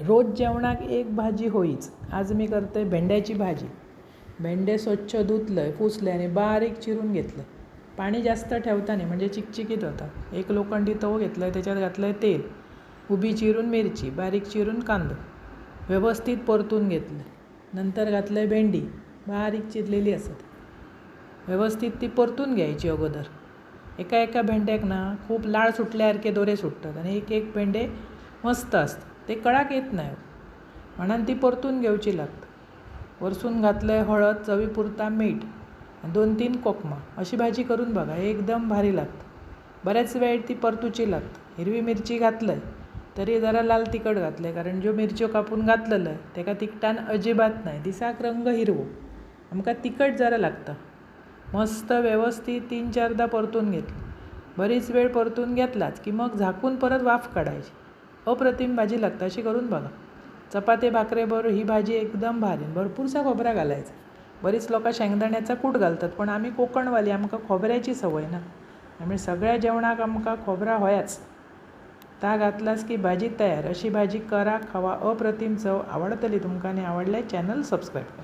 रोज जेवणाक एक भाजी होईच. आज मी करते भेंड्याची भाजी. भेंडे स्वच्छ धुतलंय, पुसले आणि बारीक चिरून घेतलं. पाणी जास्त ठेवता नाही म्हणजे चिकचिकीत होता. एक लोखंडी तवो घेतला आहे, त्याच्यात घातलं आहे तेल, उभी चिरून मिरची, बारीक चिरून कांदो व्यवस्थित परतून घेतलं. नंतर घातलं आहे भेंडी, बारीक चिरलेली असत. व्यवस्थित ती परतून घ्यायची अगोदर. एका एका भेंड्याक ना खूप लाळ सुटल्यासारखे दोरे सुटतात आणि एक एक भेंडे मस्त असतात, ते कळाक येत नाही म्हणून ती परतून घेवची लागतं. वरसून घातलं आहे हळद, चवीपुरता मीठ, 2-3 कोकमा. अशी भाजी करून बघा, एकदम भारी लागतं. बऱ्याच वेळ ती परतूची लागतं. हिरवी मिरची घातलं आहे तरी जरा लाल तिखट घातलं आहे, कारण जो मिरच्यो कापून घातलेलं आहे त्याका तिखटान अजिबात नाही. दिसाक रंग हिरवो, आमका तिखट जरा लागतं. मस्त व्यवस्थित 3-4दा परतून घेतलं. बरीच वेळ परतून घेतलाच की मग झाकून परत वाफ काढायची. अप्रतिम भाजी लागतं, अशी करून बघा. चपाती भाकरेबरोबर ही भाजी एकदम भारी. भरपूरसा खोबरा घालायचा. बरीच लोकं शेंगदाण्याचा कूट घालतात, पण आम्ही कोकणवाली, आमका खोबऱ्याची सवय ना, त्यामुळे सगळ्या जेवणाक आमका खोबरा होयाच. ता घातलास की भाजी तयार. अशी भाजी करा, खावा. अप्रतिम चव. आवडतली तुमका आणि आवडल्यास चॅनल सबस्क्राईब करा.